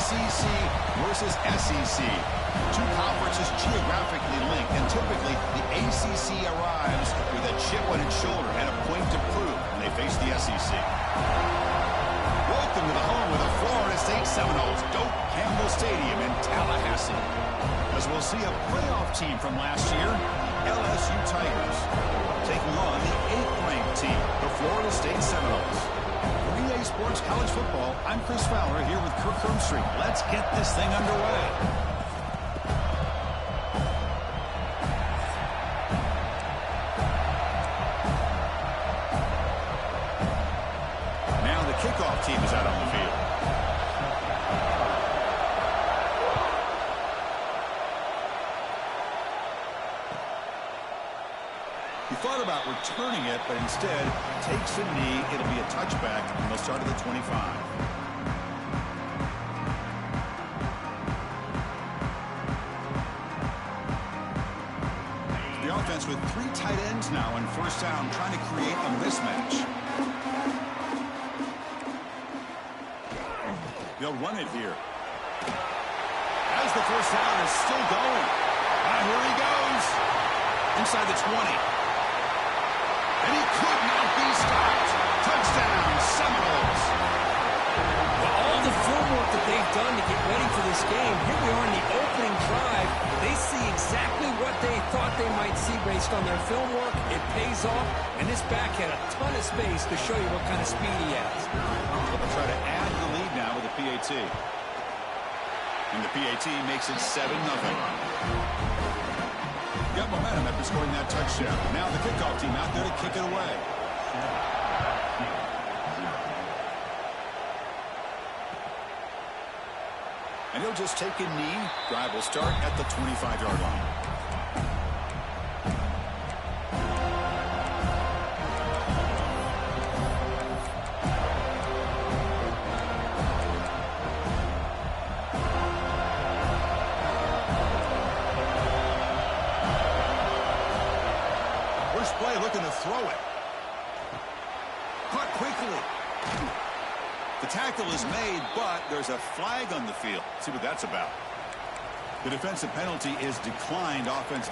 ACC versus SEC. Two conferences geographically linked, and typically the ACC arrives with a chip on its shoulder and a point to prove when they face the SEC. Welcome to the home of the Florida State Seminoles, Doak Campbell Stadium in Tallahassee. As we'll see a playoff team from last year, LSU Tigers, taking on the 8th-ranked team, the Florida State Seminoles. For EA Sports College Football, I'm Chris Fowler here with Kirk Herbstreit. Let's get this thing underway. Now the kickoff team is out on the field. He thought about returning it, but instead takes a knee. It'll be a touchback, and they'll start at the 25. The offense with 3 tight ends now in first down, trying to create a mismatch. They'll run it here. As the first down is still going. Here he goes. Inside the 20. And he could not be stopped. Touchdown, Seminoles. Well, all the film work that they've done to get ready for this game, here we are in the opening drive. They see exactly what they thought they might see based on their film work. It pays off, and this back had a ton of space to show you what kind of speed he has. They'll try to add the lead now with the PAT. And the PAT makes it 7-0. Got momentum after scoring that touchdown. Now the kickoff team out there to kick it away. And he'll just take a knee. Drive will start at the 25-yard line. Play looking to throw it. Caught quickly. The tackle is made, but there's a flag on the field. Let's see what that's about. The defensive penalty is declined. Offense.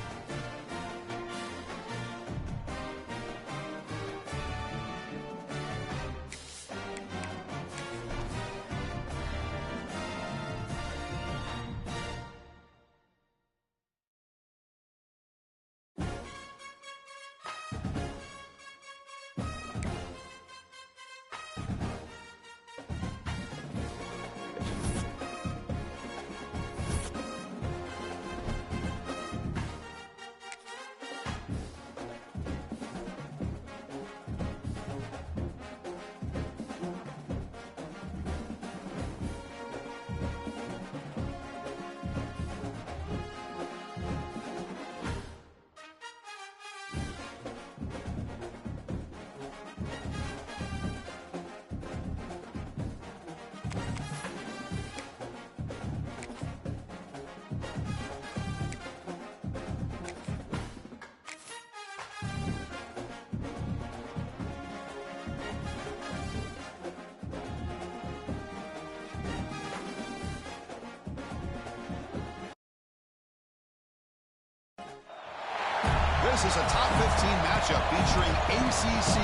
This is a top 15 matchup featuring ACC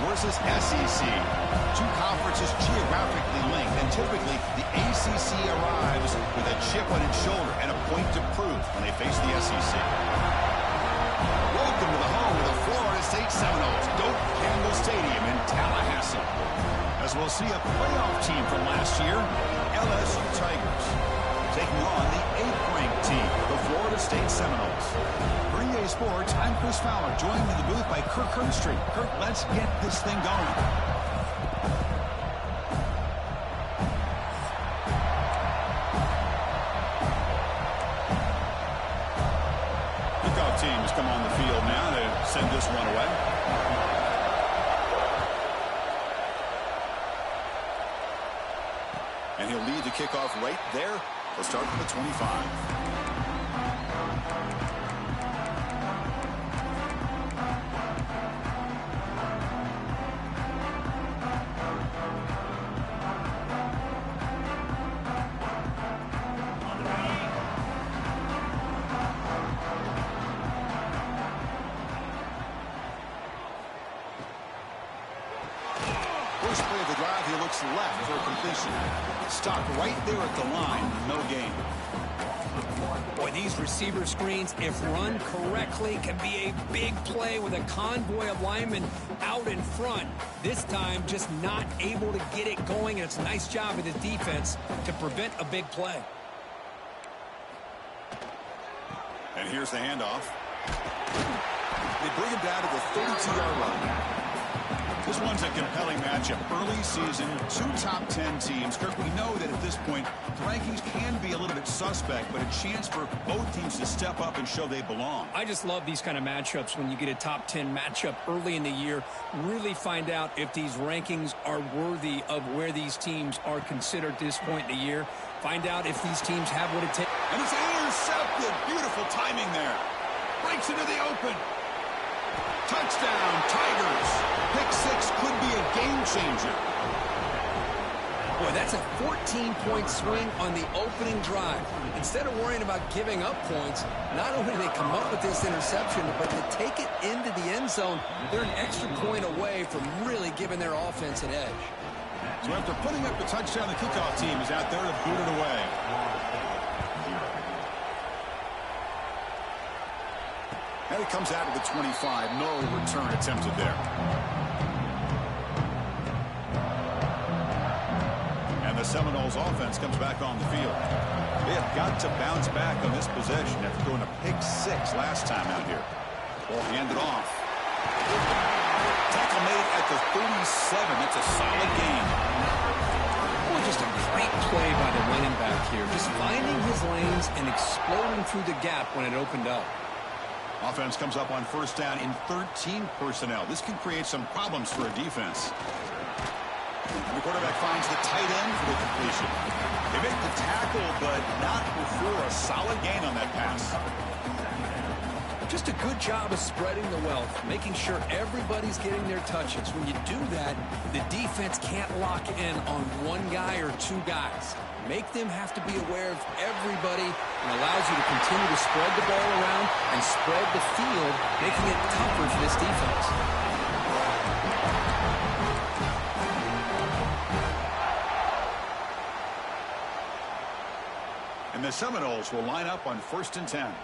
versus SEC. Two conferences geographically linked, and typically the ACC arrives with a chip on its shoulder and a point to prove when they face the SEC. Welcome to the home of the Florida State Seminoles, Doak Campbell Stadium in Tallahassee. As we'll see a playoff team from last year, LSU Tigers, taking on the 8th-ranked team, the Florida State Seminoles. For EA Sports, I'm Chris Fowler, joined in the booth by Kirk Herbstreit. Kirk, let's get this thing going. Kickoff team has come on the field now to send this one away. And he'll lead the kickoff right there. He'll start from the 25. steps left for a completion. Stopped right there at the line. No gain. Boy, these receiver screens, if run correctly, can be a big play with a convoy of linemen out in front. This time, just not able to get it going, and it's a nice job of the defense to prevent a big play. And here's the handoff. They bring him down to the 32-yard line. This one's a compelling matchup. Early season, 2 top 10 teams. Kirk, we know that at this point, the rankings can be a little bit suspect, but a chance for both teams to step up and show they belong. I just love these kind of matchups when you get a top 10 matchup early in the year. Really find out if these rankings are worthy of where these teams are considered at this point in the year. Find out if these teams have what it takes. And it's intercepted. Beautiful timing there. Breaks into the open. Touchdown, Tigers. Pick 6 could be a game changer. Boy, that's a 14-point swing on the opening drive. Instead of worrying about giving up points, not only do they come up with this interception, but to take it into the end zone, they're an extra point away from really giving their offense an edge. So after putting up the touchdown, the kickoff team is out there to boot it away. And it comes out of the 25. No return attempted there. And the Seminoles offense comes back on the field. They have got to bounce back on this possession after throwing a pick 6 last time out here. Ball handed off. Tackle made at the 37. That's a solid gain. Boy, just a great play by the running back here. Just finding his lanes and exploding through the gap when it opened up. Offense comes up on first down in 13 personnel. This can create some problems for a defense. And the quarterback finds the tight end for the completion. They make the tackle, but not before a solid gain on that pass. Just a good job of spreading the wealth, making sure everybody's getting their touches. When you do that, the defense can't lock in on one guy or 2 guys. Make them have to be aware of everybody, and allows you to continue to spread the ball around and spread the field, making it tougher for this defense. And the Seminoles will line up on 1st and 10.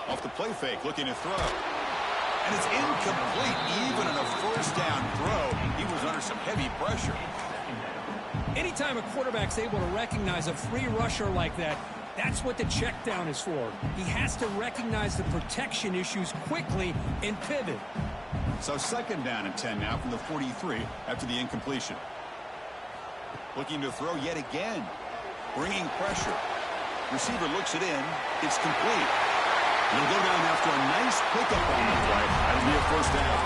Off the play fake, looking to throw. And it's incomplete. Even on a first down throw, he was under some heavy pressure. Anytime a quarterback's able to recognize a free rusher like that, that's what the check down is for. He has to recognize the protection issues quickly and pivot. So 2nd down and 10 now from the 43 after the incompletion. Looking to throw yet again. Bringing pressure. Receiver looks it in. It's complete. He'll go down after a nice pickup on the play. That'll be a first down.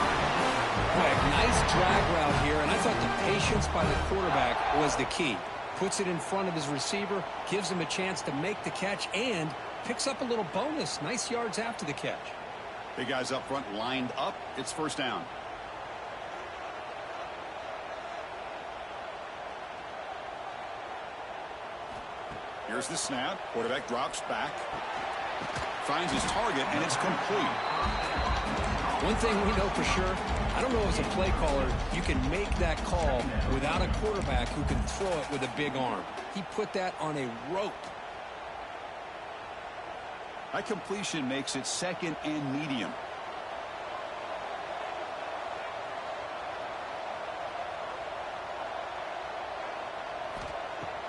Boy, nice drag route here, and I thought the patience by the quarterback was the key. Puts it in front of his receiver, gives him a chance to make the catch, and picks up a little bonus. Nice yards after the catch. Big guys up front lined up. It's first down. Here's the snap. Quarterback drops back. Finds his target, and it's complete. One thing we know for sure, I don't know as a play caller, you can make that call without a quarterback who can throw it with a big arm. He put that on a rope. That completion makes it 2nd and medium.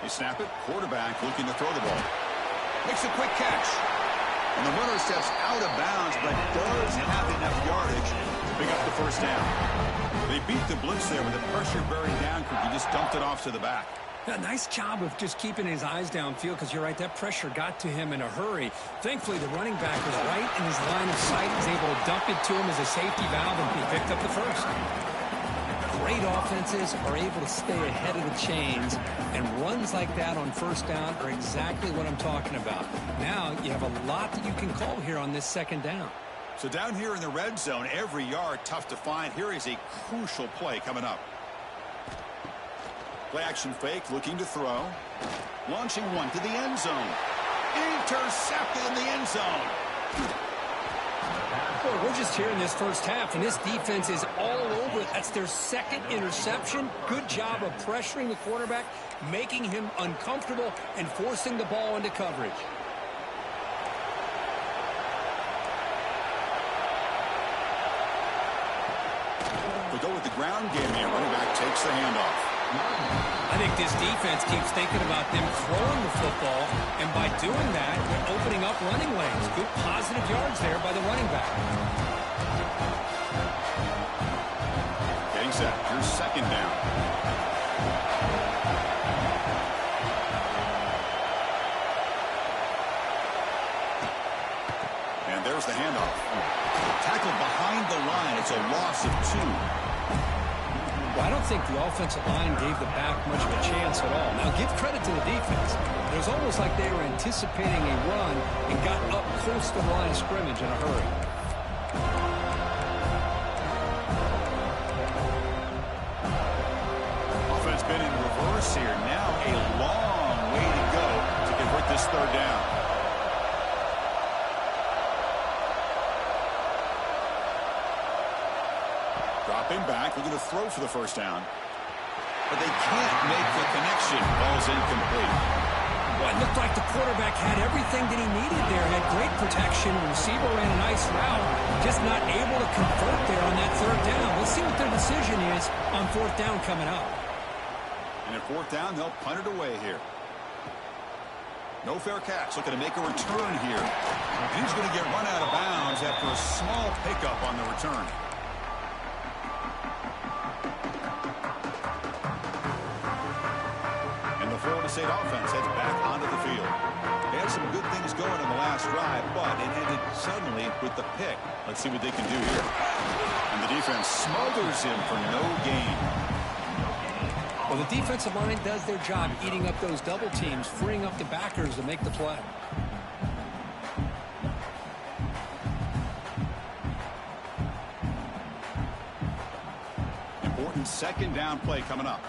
They snap it. Quarterback looking to throw the ball. Makes a quick catch. And the runner steps out of bounds, but does have enough yardage to pick up the first down. They beat the blitz there with the pressure bearing down. He just dumped it off to the back. Yeah, nice job of just keeping his eyes downfield, because you're right, that pressure got to him in a hurry. Thankfully, the running back was right in his line of sight. He was able to dump it to him as a safety valve, and he picked up the first. Great offenses are able to stay ahead of the chains, and runs like that on first down are exactly what I'm talking about. Now you have a lot that you can call here on this 2nd down. So down here in the red zone, every yard tough to find. Here is a crucial play coming up. Play action fake, looking to throw. Launching one to the end zone. Intercepted in the end zone. Well, we're just here in this first half, and this defense is all over it. That's their second interception. Good job of pressuring the quarterback, making him uncomfortable, and forcing the ball into coverage. We go with the ground game here. Running back takes the handoff. I think this defense keeps thinking about them throwing the football, and by doing that, they're opening up running lanes. Good positive yards there by the running back. Getting set. Here's second down. And there's the handoff. Tackled behind the line. It's a loss of 2. Well, I don't think the offensive line gave the back much of a chance at all. Now, give credit to the defense. It was almost like they were anticipating a run and got up close to the line of scrimmage in a hurry. Offense been in reverse here. Now a long way to go to convert this third down. Dropping back, looking to throw for the first down. But they can't make the connection. Ball's incomplete. Well, it looked like the quarterback had everything that he needed there. Had great protection. The receiver ran a nice route. Just not able to convert there on that third down. Let's see what their decision is on fourth down coming up. And at fourth down, they'll punt it away here. No fair catch. Looking to make a return here. He's going to get run out of bounds after a small pickup on the return. Florida State offense heads back onto the field. They had some good things going in the last drive, but it ended suddenly with the pick. Let's see what they can do here. And the defense smothers him for no gain. Well, the defensive line does their job eating up those double teams, freeing up the backers to make the play. Important second down play coming up.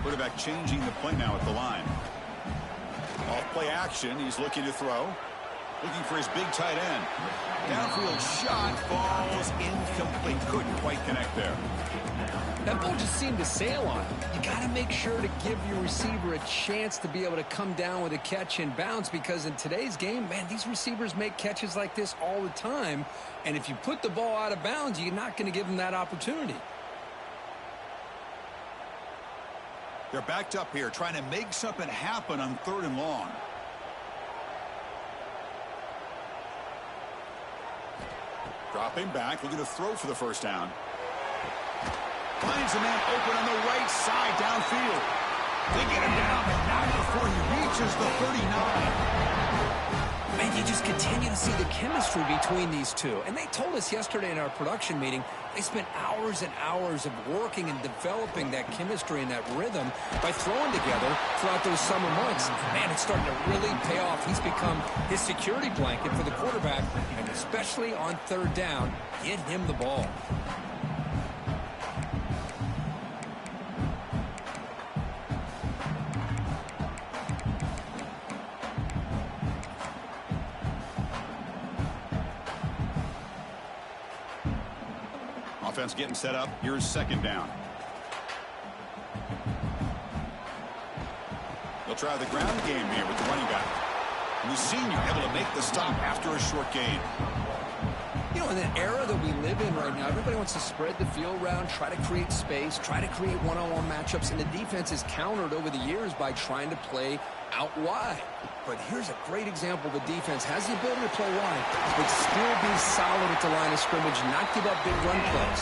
Quarterback changing the play now at the line. Off play action. He's looking to throw. Looking for his big tight end. Downfield shot falls incomplete. Couldn't quite connect there. That ball just seemed to sail on him. You got to make sure to give your receiver a chance to be able to come down with a catch and bounce, because in today's game, man, these receivers make catches like this all the time. And if you put the ball out of bounds, you're not going to give them that opportunity. They're backed up here, trying to make something happen on third and long. Dropping back, looking to throw for the first down. Finds a man open on the right side downfield. They get him down, but not before he reaches the 39. Man, you just continue to see the chemistry between these two. And they told us yesterday in our production meeting, they spent hours and hours of working and developing that chemistry and that rhythm by throwing together throughout those summer months. Man, it's starting to really pay off. He's become his security blanket for the quarterback, and especially on third down, get him the ball. Offense getting set up. Here's second down. They'll try the ground game here with the running back. And the senior able to make the stop after a short gain. You know, in the era that we live in right now, everybody wants to spread the field around, try to create space, try to create one-on-one matchups, and the defense is countered over the years by trying to play out wide. But here's a great example. The defense has the ability to play wide, but still be solid at the line of scrimmage, not give up big run plays.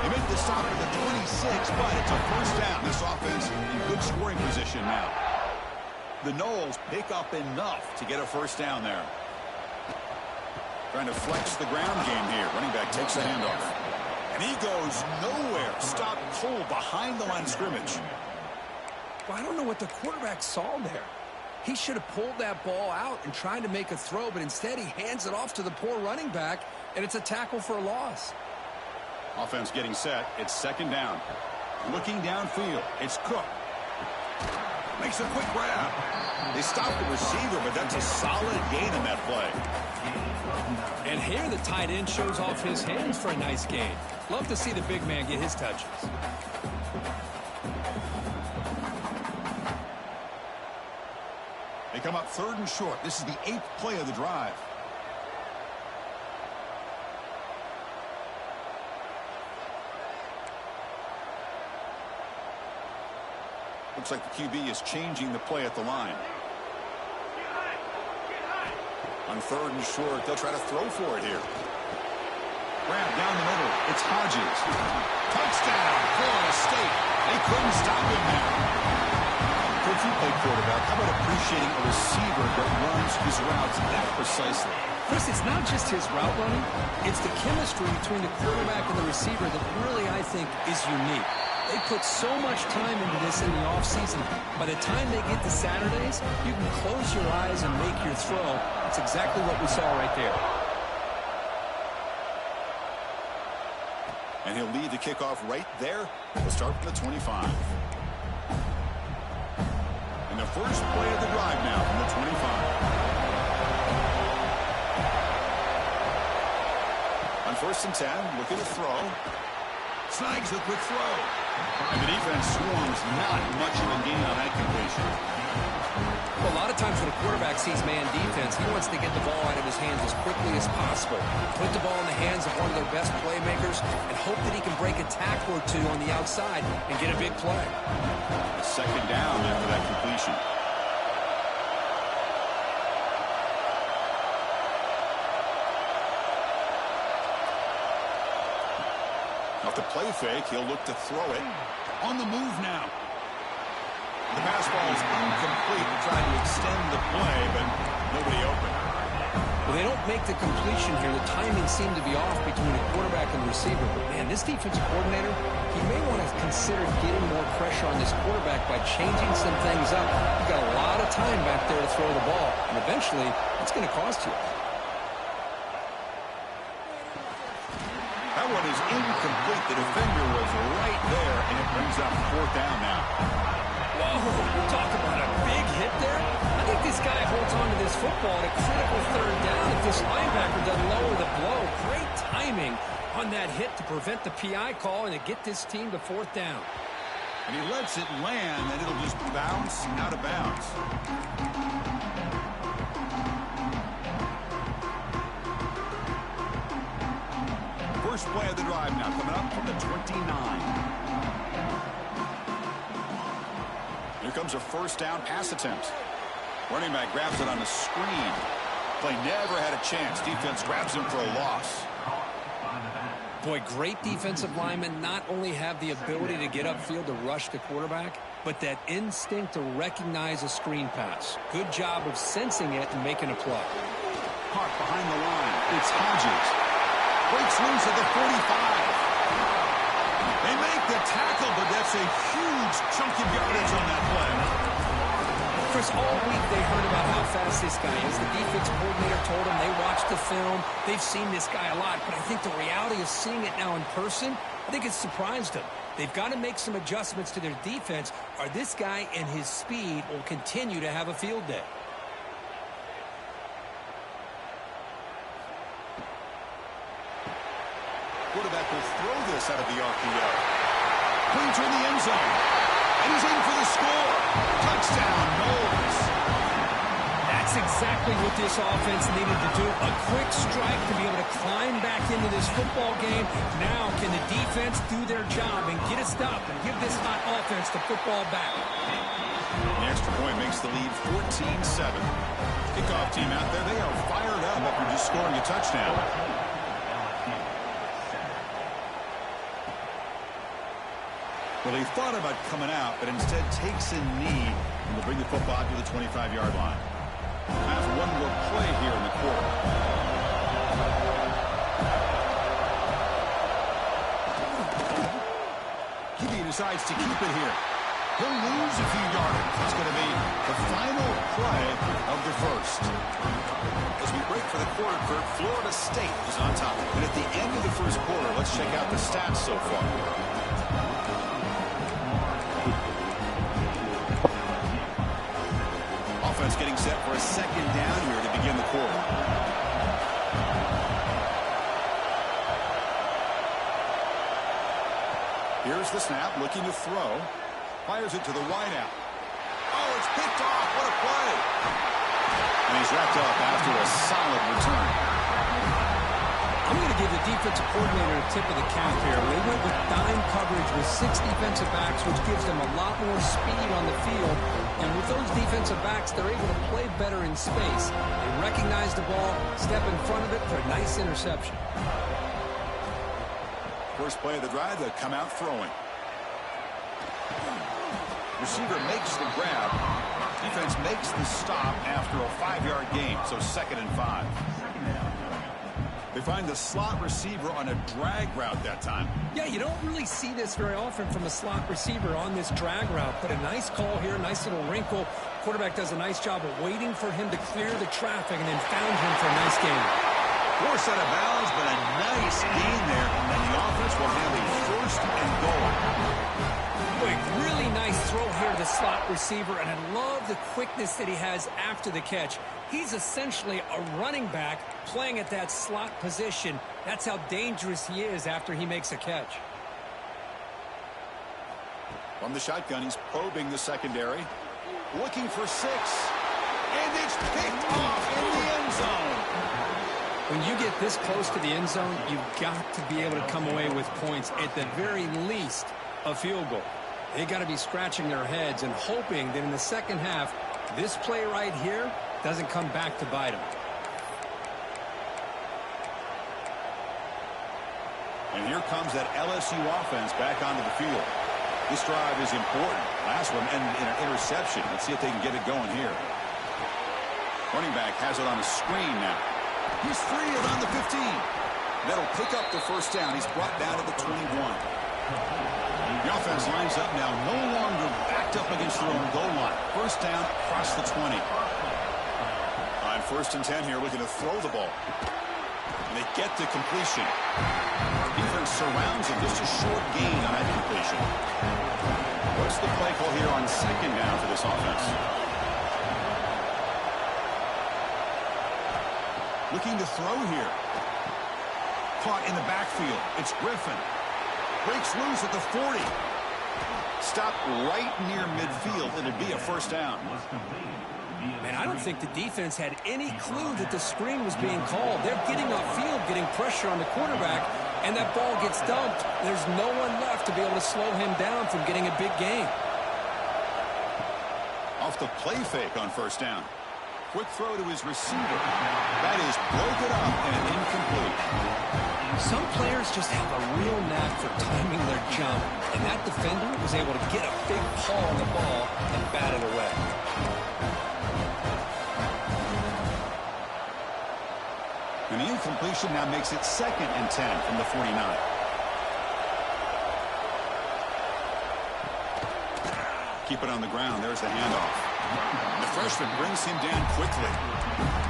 They make the stop at the 26, but it's a first down. This offense in good scoring position now. The Noles pick up enough to get a first down there. Trying to flex the ground game here. Running back takes the handoff. And he goes nowhere. Stopped cold behind the line of scrimmage. Well, I don't know what the quarterback saw there. He should have pulled that ball out and tried to make a throw, but instead he hands it off to the poor running back, and it's a tackle for a loss. Offense getting set. It's second down. Looking downfield. It's Cook. Makes a quick grab. They stopped the receiver, but that's a solid gain in that play. And here the tight end shows off his hands for a nice gain. Love to see the big man get his touches. They come up 3rd and short. This is the 8th play of the drive. Looks like the QB is changing the play at the line. On 3rd and short, they'll try to throw for it here. Grab down the middle. It's Hodges. Touchdown, Florida State. They couldn't stop him now. Coach, you play quarterback. How about appreciating a receiver that runs his routes that precisely? Chris, it's not just his route running. It's the chemistry between the quarterback and the receiver that really, I think, is unique. They put so much time into this in the offseason. By the time they get to Saturdays, you can close your eyes and make your throw. It's exactly what we saw right there. And he'll lead the kickoff right there. We'll start from the 25. And the first play of the drive now from the 25. On 1st and 10, looking to throw. Snags the quick throw. And the defense swarms, not much of a gain on that completion. Well, a lot of times when a quarterback sees man defense, he wants to get the ball out of his hands as quickly as possible. Put the ball in the hands of one of their best playmakers and hope that he can break a tackle or two on the outside and get a big play. 2nd down after that completion. Off the play fake, he'll look to throw it. On the move now. The pass ball is incomplete. Trying to extend the play, but nobody open. Well, they don't make the completion here. The timing seemed to be off between the quarterback and the receiver. But, man, this defensive coordinator, he may want to consider getting more pressure on this quarterback by changing some things up. You've got a lot of time back there to throw the ball, and eventually it's going to cost you. That one is incomplete. The defender was right there, and it brings up 4th down now. Whoa, talk about a big hit there. I think this guy holds on to this football at a critical 3rd down if this linebacker doesn't lower the blow. Great timing on that hit to prevent the PI call and to get this team to 4th down. And he lets it land, and it'll just bounce out of bounds. First play of the drive now, coming up from the 29. Here comes a 1st down pass attempt. Running back grabs it on the screen. Play never had a chance. Defense grabs him for a loss. Boy, great defensive linemen not only have the ability to get upfield to rush the quarterback, but that instinct to recognize a screen pass. Good job of sensing it and making a play. Caught behind the line. It's Hodges. Breaks loose at the 45. They make the tackle, but that's a huge chunk of yardage on that play. Chris, all week they heard about how fast this guy is. The defense coordinator told them they watched the film. They've seen this guy a lot, but I think the reality of seeing it now in person, I think it's surprised them. They've got to make some adjustments to their defense, or this guy and his speed will continue to have a field day. Quarterback will throw this out of the RPO. Clean to the end zone. And he's in for the score. Touchdown, Knowles. That's exactly what this offense needed to do. A quick strike to be able to climb back into this football game. Now can the defense do their job and get a stop and give this hot offense the football back? The extra point makes the lead 14-7. Kickoff team out there, they are fired up after just scoring a touchdown. Well, he thought about coming out, but instead takes a knee and will bring the football to the 25-yard line. Has one more play here in the quarter. QB decides to keep it here. He'll lose a few yardage. It's going to be the final play of the first. As we break for the quarter, Kurt, Florida State is on top. And at the end of the first quarter, let's check out the stats so far. Here's the snap, looking to throw. Fires it to the wideout. Oh, it's picked off. What a play. And he's wrapped up after a solid return. I'm going to give the defensive coordinator a tip of the cap here. They went with dime coverage with 6 defensive backs, which gives them a lot more speed on the field. And with those defensive backs, they're able to play better in space. They recognize the ball, step in front of it for a nice interception. First play of the drive, they come out throwing. Receiver makes the grab. Defense makes the stop after a 5-yard gain, so 2nd and 5. They find the slot receiver on a drag route that time. Yeah, you don't really see this very often from a slot receiver on this drag route, but a nice call here, nice little wrinkle. Quarterback does a nice job of waiting for him to clear the traffic and then found him for a nice gain. Forced out of bounds, but a nice gain there, and the offense will have a 1st and goal. Really nice throw here to the slot receiver, and I love the quickness that he has after the catch. He's essentially a running back playing at that slot position. That's how dangerous he is after he makes a catch. From the shotgun, he's probing the secondary. Looking for 6. And it's picked off in the end zone. When you get this close to the end zone, you've got to be able to come away with points, at the very least, a field goal. They got to be scratching their heads and hoping that in the second half, this play right here doesn't come back to bite them. And here comes that LSU offense back onto the field. This drive is important. Last one ended in an interception. Let's see if they can get it going here. Running back has it on a screen now. He's free around the 15. That'll pick up the first down. He's brought down to the 21. The offense lines up now, no longer backed up against their own goal line. First down across the 20. On 1st and 10 here, looking to throw the ball. And they get to completion. Defense surrounds him, just a short gain on that completion. What's the play call here on 2nd down for this offense? Looking to throw here. Caught in the backfield. It's Griffin. Breaks loose at the 40. Stopped right near midfield. It'd be a first down. Man, I don't think the defense had any clue that the screen was being called. They're getting upfield, getting pressure on the quarterback, and that ball gets dumped. There's no one left to be able to slow him down from getting a big gain. Off the play fake on first down. Quick throw to his receiver. That is broken up and incomplete. Some players just have a real knack for timing their jump, and that defender was able to get a big paw on the ball and bat it away. And the incompletion now makes it 2nd and 10 from the 49. Keep it on the ground. There's the handoff. The freshman brings him down quickly.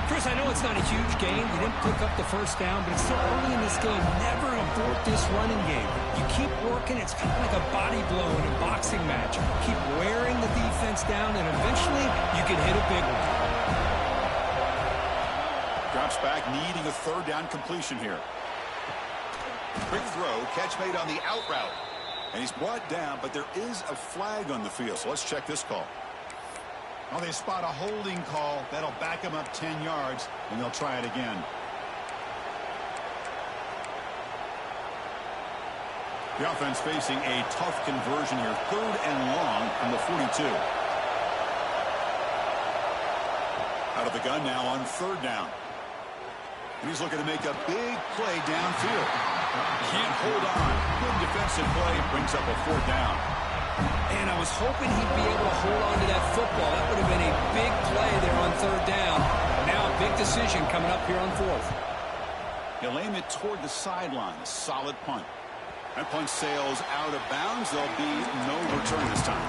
Chris, I know it's not a huge gain. You didn't pick up the first down, but it's so early in this game. Never abort this running game. You keep working. It's kind of like a body blow in a boxing match. Keep wearing the defense down, and eventually you can hit a big one. Drops back, needing a 3rd down completion here. Quick throw, catch made on the out route. And he's brought down, but there is a flag on the field, so let's check this call. Well, they spot a holding call. That'll back him up 10 yards, and they'll try it again. The offense facing a tough conversion here. 3rd and long from the 42. Out of the gun now on 3rd down. And he's looking to make a big play downfield. Can't hold on. Good defensive play. Brings up a 4th down. And I was hoping he'd be able to hold on to that football. That would have been a big play there on 3rd down. Now a big decision coming up here on 4th. He'll aim it toward the sideline. A solid punt. That punt sails out of bounds. There'll be no return this time.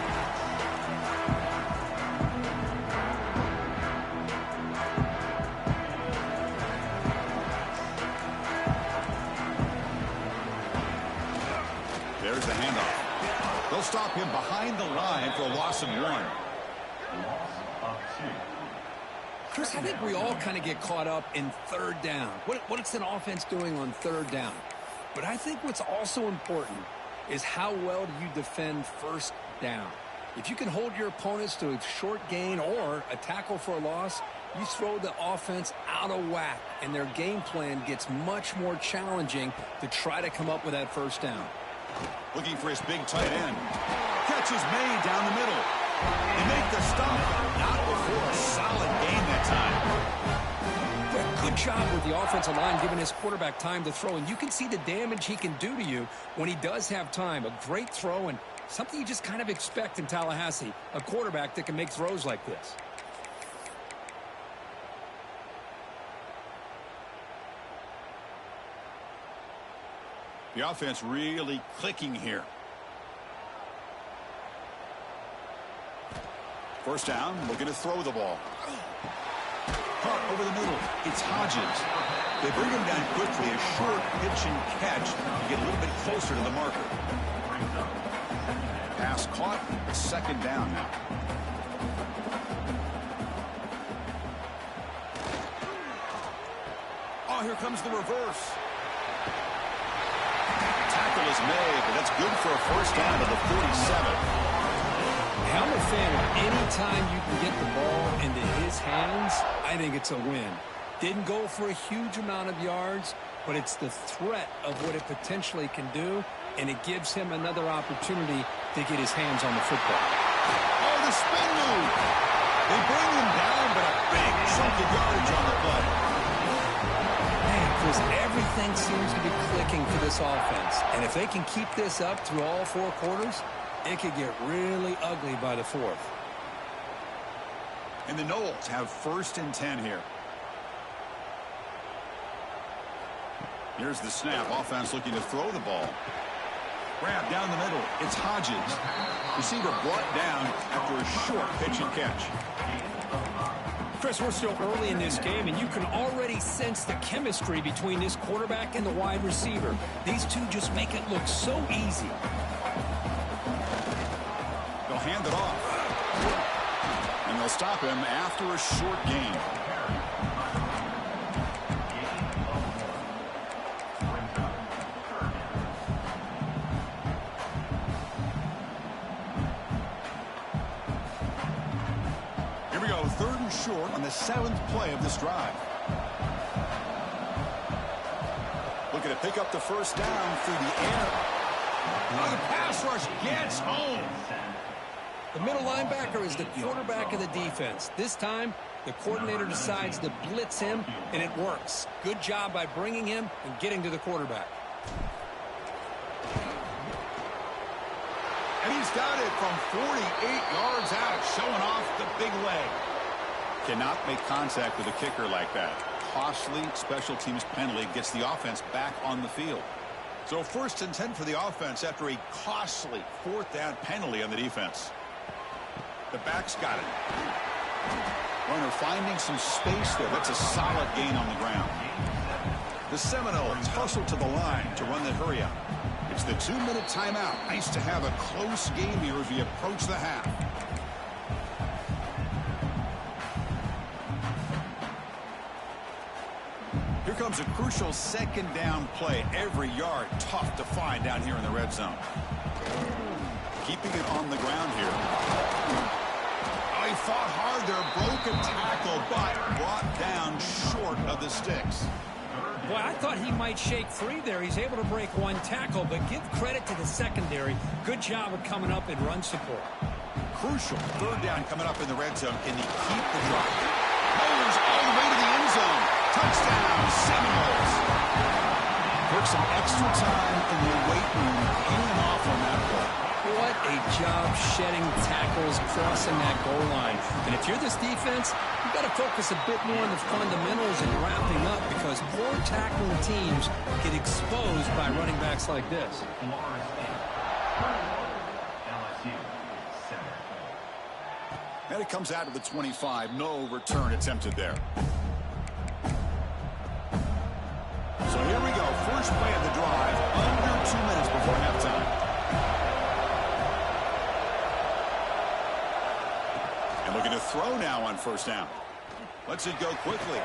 There's the handoff. They'll stop him behind the line for a loss of 1. Chris, I think we all kind of get caught up in 3rd down. What's an offense doing on 3rd down? But I think what's also important is how well do you defend first down. If you can hold your opponents to a short gain or a tackle for a loss, you throw the offense out of whack, and their game plan gets much more challenging to try to come up with that first down. Looking for his big tight end. Catch is made down the middle. They make the stop, but not before a solid gain that time. Good job with the offensive line giving his quarterback time to throw, and you can see the damage he can do to you when he does have time. A great throw and something you just kind of expect in Tallahassee, a quarterback that can make throws like this. The offense really clicking here. First down, looking to throw the ball. Caught over the middle. It's Hodges. They bring him down quickly. A short pitch and catch to get a little bit closer to the marker. Pass caught. Second down now. Oh, here comes the reverse. Tackle is made, but that's good for a first down to the 47. I'm a fan of any time you can get the ball into his hands, I think it's a win. Didn't go for a huge amount of yards, but it's the threat of what it potentially can do, and it gives him another opportunity to get his hands on the football. Oh, the spin move. They bring him down, but a big chunk of yardage on the play. Man, Chris, everything seems to be clicking for this offense, and if they can keep this up through all four quarters, it could get really ugly by the fourth. And the Noles have first and 10 here. Here's the snap. Offense looking to throw the ball. Grab down the middle. It's Hodges. Receiver brought down after a short pitch and catch. Chris, we're still early in this game, and you can already sense the chemistry between this quarterback and the wide receiver. These two just make it look so easy. They'll hand it off. And they'll stop him after a short gain. Here we go, third and short on the 7th play of this drive. Looking to pick up the first down through the air. Oh, the pass rush gets home. The middle linebacker is the quarterback of the defense. This time, the coordinator decides to blitz him, and it works. Good job by bringing him and getting to the quarterback. And he's got it from 48 yards out, showing off the big leg. Cannot make contact with a kicker like that. Costly special teams penalty gets the offense back on the field. So first and 10 for the offense after a costly fourth down penalty on the defense. The back's got it. Runner finding some space there. That's a solid gain on the ground. The Seminoles hustle to the line to run the hurry up. It's the 2-minute timeout. Nice to have a close game here as we approach the half. Here comes a crucial second down play. Every yard tough to find down here in the red zone. Keeping it on the ground here. Oh, he fought hard there. Broke a tackle, but brought down short of the sticks. Boy, I thought he might shake free there. He's able to break one tackle, but give credit to the secondary. Good job of coming up in run support. Crucial third down coming up in the red zone. Can he keep the drive? Powers all the way to the end zone. Touchdown, Seminoles. Took some extra time in the weight room, paying off on that play. What a job shedding tackles, crossing that goal line. And if you're this defense, you've got to focus a bit more on the fundamentals and wrapping up, because poor tackling teams get exposed by running backs like this. And it comes out of the 25. No return attempted there. So here we go. First play of the drive. Under 2 minutes before halftime. And looking to throw now on first down. Lets it go quickly.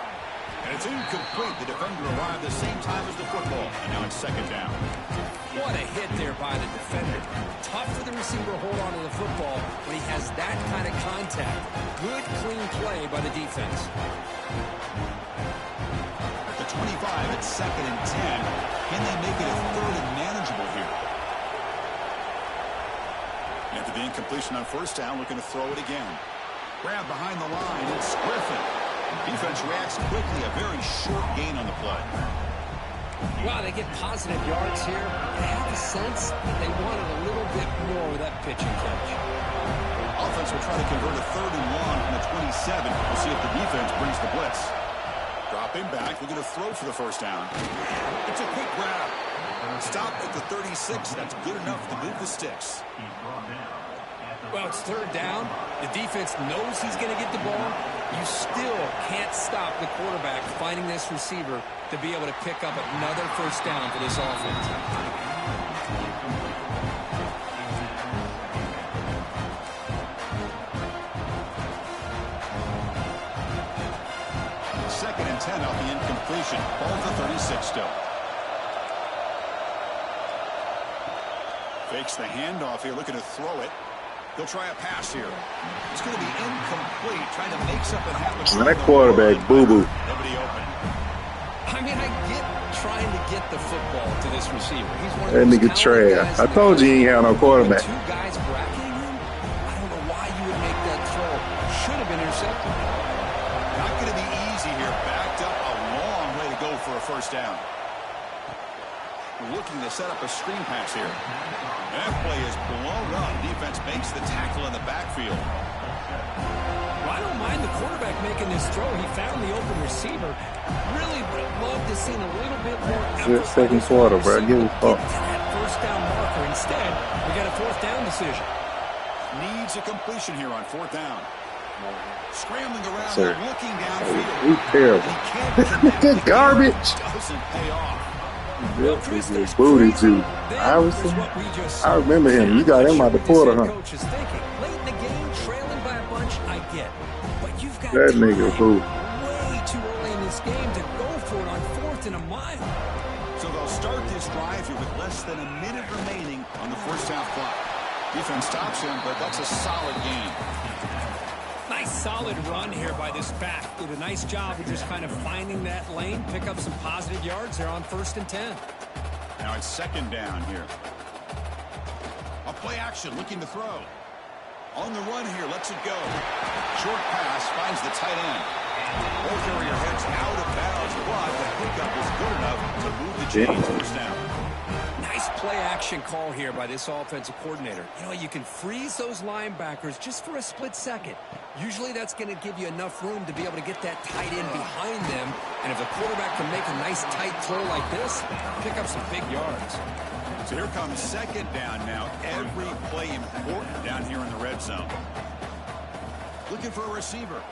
And it's incomplete. The defender arrived the same time as the football. And now it's second down. What a hit there by the defender. Tough for the receiver to hold on to the football when he has that kind of contact. Good, clean play by the defense. At the 25, it's second and 10. Can they make it a third and manageable here? After the incompletion on first down, looking to throw it again. Grab behind the line. It's Griffin. Defense reacts quickly. A very short gain on the play. Wow, they get positive yards here. I have a sense that they wanted a little bit more with that pitch and catch. Offense will try to convert a third and long on the 27. We'll see if the defense brings the blitz. Dropping back, looking to throw for the first down. It's a quick grab. Stop at the 36. That's good enough to move the sticks. Well, it's third down. The defense knows he's going to get the ball. You still can't stop the quarterback finding this receiver to be able to pick up another first down for this offense. Second and 10 off the incompletion. Ball to 36 still. Fakes the handoff here, looking to throw it. He'll try a pass here. It's going to be incomplete, trying to make something happen. That quarterback, boo-boo. Nobody open. I mean, I get trying to get the football to this receiver. He's one of That those nigga trash. I told you he ain't have no quarterback. Two guys bracketing him. I don't know why you would make that throw. Should have been intercepted. Not going to be easy here. Backed up a long way to go for a first down. Looking to set up a screen pass here. That play is blown up. Defense makes the tackle in the backfield. Well, I don't mind the quarterback making this throw. He found the open receiver. Really would have loved to see a little bit more effort. Second quarter, bro. Give a fuck. That first down marker. Instead, we got a fourth down decision. Needs a completion here on fourth down. Scrambling around, Sir. looking downfield. He's terrible. He can't connect. Good garbage. Doesn't pay off. Booty too. I remember him. You got him out the porter, huh? Coach is thinking. Late in the game, trailing by a bunch, I get. But you've got That nigga who? way too early in this game to go for it on fourth and a mile. So they'll start this drive here with less than a minute remaining on the first half clock. Defense stops him, but that's a solid gain. Nice solid run here by this back. Did a nice job of just kind of finding that lane, pick up some positive yards there on first and 10. Now it's second down here. A play action, looking to throw. On the run here, lets it go. Short pass, finds the tight end. Ball carrier heads out of bounds, but the pickup is good enough to move the chains first down. Nice play action call here by this offensive coordinator. You know, you can freeze those linebackers just for a split second. Usually that's going to give you enough room to be able to get that tight end behind them. And if the quarterback can make a nice tight throw like this, pick up some big yards. So here comes second down now. Every play important down here in the red zone. Looking for a receiver.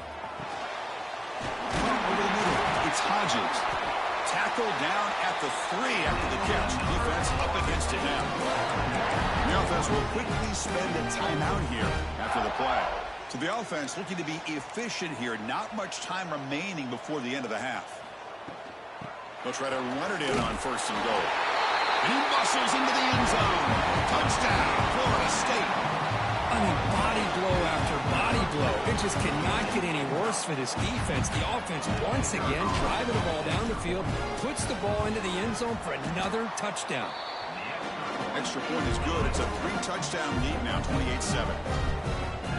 Over the middle, it's Hodges. Tackled down at the 3 after the catch. Defense up against it now. The offense will quickly spend a timeout here after the play. So the offense looking to be efficient here. Not much time remaining before the end of the half. They'll try to run it in on first and goal. And he muscles into the end zone. Touchdown, Florida State. I mean, body blow after body blow. It just cannot get any worse for this defense. The offense, once again, driving the ball down the field, puts the ball into the end zone for another touchdown. Extra point is good. It's a 3-touchdown lead now, 28-7.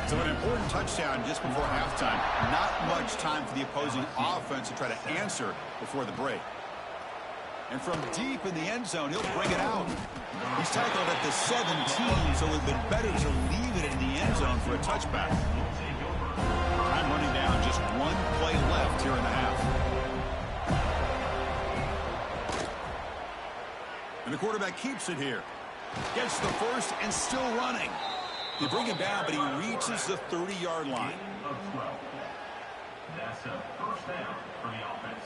So an important touchdown just before halftime. Not much time for the opposing offense to try to answer before the break. And from deep in the end zone, he'll bring it out. He's tackled at the 17, so it would have been better to leave it in the end zone for a touchback. Time running down, just one play left here in the half. And the quarterback keeps it here. Gets the first and still running. They bring him down, but he reaches the 30-yard line. That's a first down for the offense.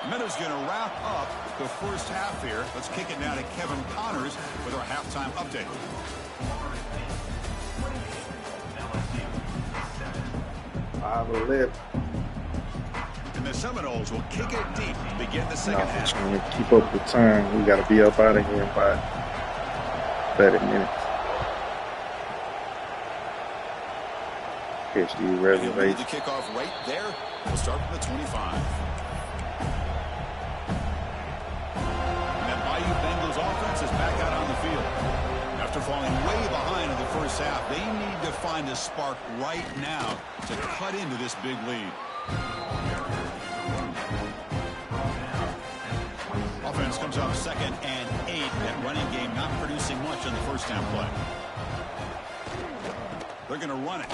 Meadows going to wrap up the first half here. Let's kick it now to Kevin Connors with our halftime update. 5-11. And the Seminoles will kick it deep to begin the Now, second if we're half. trying to keep up the time, we got to be up out of here in about 30 minutes. Catch these He'll lead the reservations. kickoff right there. We'll start from the 25. And that Bayou Bengals offense is back out on the field. After falling way behind in the first half, they need to find a spark right now to cut into this big lead. Offense comes up 2nd and 8. That running game not producing much on the first down play. They're going to run it.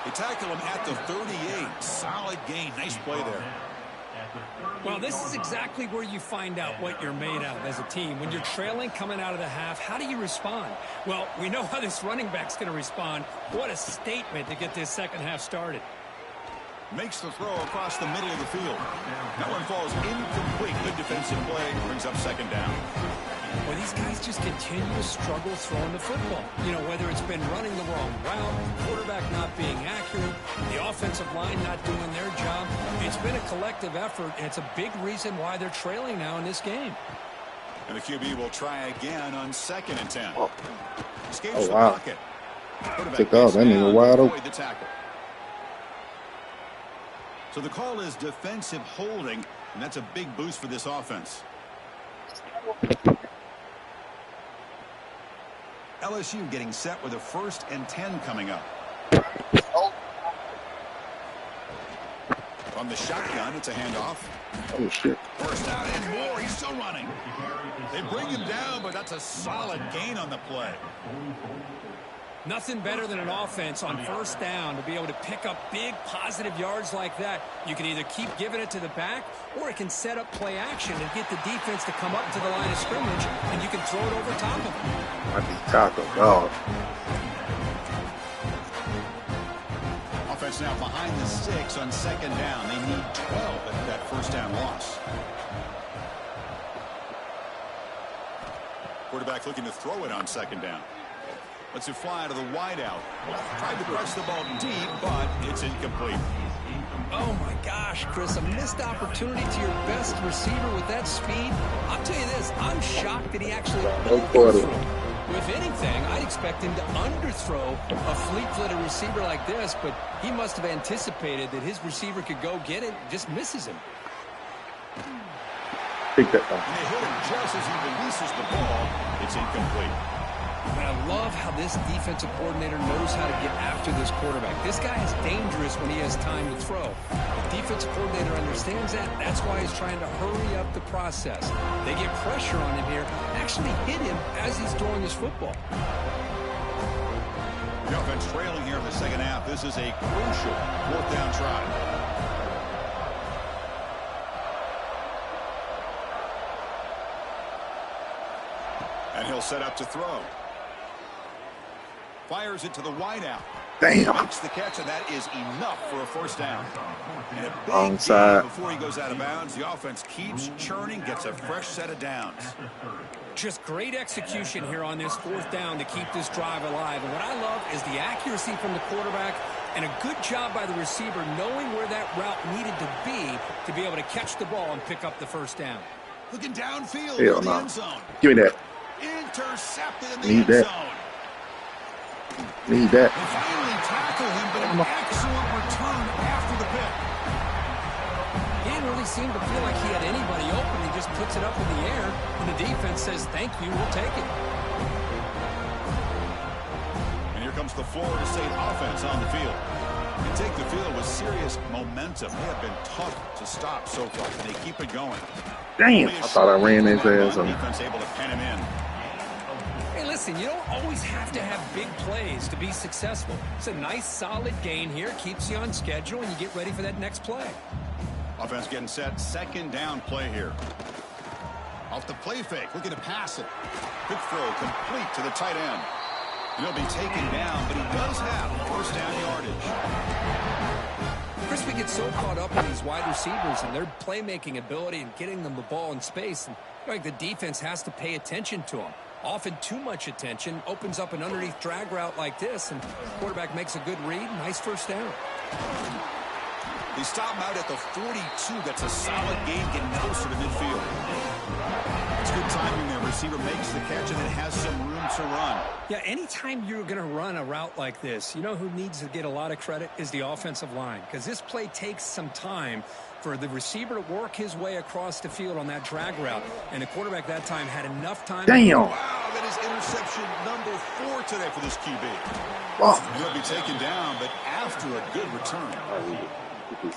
They tackle him at the 38. Solid gain. Nice play there. Well, this is exactly where you find out what you're made of as a team. When you're trailing coming out of the half, how do you respond? Well, we know how this running back's going to respond. What a statement to get this second half started. Makes the throw across the middle of the field. That one falls incomplete. Good defensive play. Brings up 2nd down. Well, these guys just continue to struggle throwing the football. You know, whether it's been running the wrong route, quarterback not being accurate, the offensive line not doing their job. It's been a collective effort, and it's a big reason why they're trailing now in this game. And the QB will try again on 2nd and 10. Escapes Oh, the wow. pocket. Quarterback Took off. That gets nigga down wide to open. avoid the tackle. So the call is defensive holding, and that's a big boost for this offense. LSU getting set with a 1st and 10 coming up. From the shotgun, it's a handoff. Oh, shit. First down and more. He's still running. They bring him down, but that's a solid gain on the play. Nothing better than an offense on first down to be able to pick up big positive yards like that. You can either keep giving it to the back, or it can set up play action and get the defense to come up to the line of scrimmage, and you can throw it over top of them. I be taco dog. Offense now behind the 6 on 2nd down. They need 12 at that first down loss. Quarterback looking to throw it on 2nd down. Lets it fly to the wideout. Tried to press the ball deep, but it's incomplete. Oh, my gosh, Chris, a missed opportunity to your best receiver with that speed. I'll tell you this, I'm shocked that he actually overthrew. If anything, I'd expect him to underthrow a fleet-footed receiver like this, but he must have anticipated that his receiver could go get it, just misses him. Pick that up. And they hit him just as he releases the ball. It's incomplete. But I love how this defensive coordinator knows how to get after this quarterback. This guy is dangerous when he has time to throw. The defensive coordinator understands that. That's why he's trying to hurry up the process. They get pressure on him here, actually hit him as he's throwing his football. The offense trailing here in the second half. This is a crucial 4th down try. And he'll set up to throw. Fires it to the wideout. Damn. Makes the catch, and that is enough for a first down. And a big Onside. gain before he goes out of bounds. The offense keeps churning, gets a fresh set of downs. Just great execution here on this 4th down to keep this drive alive. And what I love is the accuracy from the quarterback and a good job by the receiver knowing where that route needed to be able to catch the ball and pick up the first down. Looking downfield Hell in the no. end zone. Give me that. Intercepted in the Need end that. zone. Need that. They finally tackle him, but an excellent return after the pick. He didn't really seem to feel like he had anybody open. He just puts it up in the air, and the defense says, thank you, we'll take it. And here comes the Florida State offense on the field. They take the field with serious momentum. They have been tough to stop so far, and they keep it going. Damn. I thought I ran his ass on. Defense able to pen him in. Hey, listen, you don't always have to have big plays to be successful. It's a nice, solid gain here. Keeps you on schedule, and you get ready for that next play. Offense getting set. 2nd down play here. Off the play fake. Looking to pass it. Quick throw complete to the tight end. And he'll be taken down, but he does have first down yardage. Chris, we get so caught up in these wide receivers and their playmaking ability and getting them the ball in space. And like the defense has to pay attention to them. Often too much attention opens up an underneath drag route like this, and the quarterback makes a good read. Nice first down. They stop him out at the 42. That's a solid gain getting closer to midfield. It's good timing there. Receiver makes the catch and then has some room to run. Yeah, anytime you're going to run a route like this, you know who needs to get a lot of credit is the offensive line, because this play takes some time for the receiver to work his way across the field on that drag route, and the quarterback that time had enough time. Damn. Wow, that is interception number 4 today for this QB. Oh. He'll be taken down, but after a good return.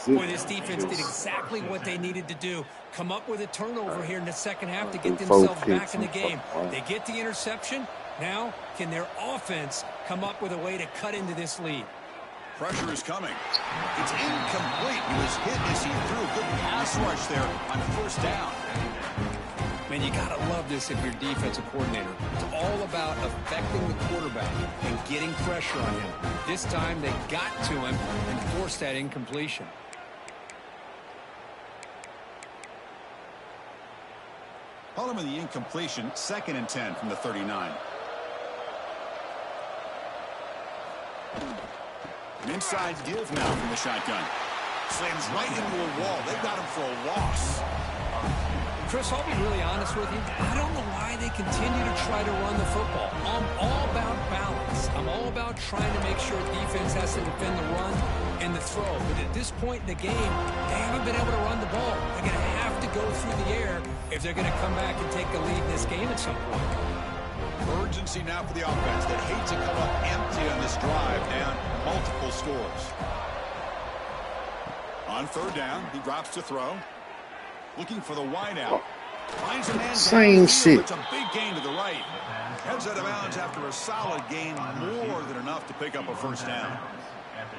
Boy, this defense did exactly what they needed to do. Come up with a turnover here in the second half to get themselves back in the game. They get the interception. Now, can their offense come up with a way to cut into this lead? Pressure is coming. It's incomplete. He was hit as he threw a good pass rush there on first down. Man, you got to love this if you're defensive coordinator. It's all about affecting the quarterback and getting pressure on him. This time, they got to him and forced that incompletion. Call him in the incompletion, 2nd and 10 from the 39. An inside give now from the shotgun. Slams right into a wall. They've got him for a loss. Chris, I'll be really honest with you. I don't know why they continue to try to run the football. I'm all about balance. I'm all about trying to make sure defense has to defend the run and the throw. But at this point in the game, they haven't been able to run the ball. They're going to have to go through the air if they're going to come back and take the lead in this game at some point. Urgency now for the offense that hate to come up empty on this drive, down multiple scores. On 3rd down, he drops to throw. Looking for the wideout. Finds a man Same shit. It's a big gain to the right. Heads out of bounds after a solid gain, more than enough to pick up a first down.